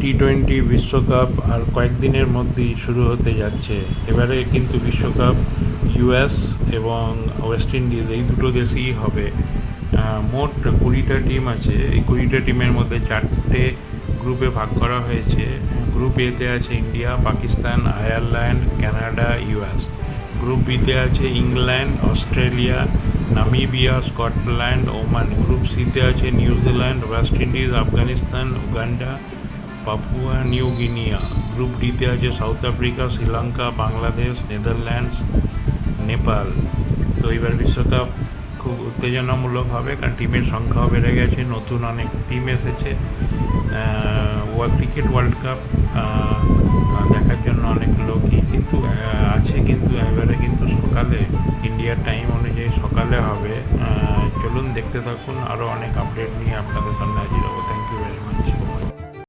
টি-20 বিশ্বকাপ আর কয়েকদিনের মধ্যেই শুরু হতে যাচ্ছে। এবারে কিন্তু বিশ্বকাপ ইউএস এবং ওয়েস্ট ইন্ডিজ এই দুটো দেশেই হবে। মোট 20টা টিম আছে। এই 20টা টিমের মধ্যে 4টে গ্রুপে ভাগ করা হয়েছে। গ্রুপ এতে আছে India, Pakistan, Ireland, Canada, US. Group বিতে আছে England, Australia, Namibia, Scotland, Oman. Group সিতে আছে New Zealand, West Indies, Afghanistan, Uganda, Papua new Guinea. Group ডিতে আছে south Africa, Sri Lanka, Bangladesh, Netherlands, Nepal. তো এবার বিশ্বকাপ খুব উত্তেজনামূলক হবে, কারণ টিমের সংখ্যাও বেড়ে গেছে, নতুন অনেক টিম এসেছে। ক্রিকেট ওয়ার্ল্ড কাপ দেখার জন্য অনেক লোকই কিন্তু আছে, কিন্তু এবারে কিন্তু সকালে ইন্ডিয়ার টাইম অনুযায়ী সকালে হবে। চলুন দেখতে থাকুন, আরও অনেক আপডেট নিয়ে আপনাদের সামনে হাজির হবো।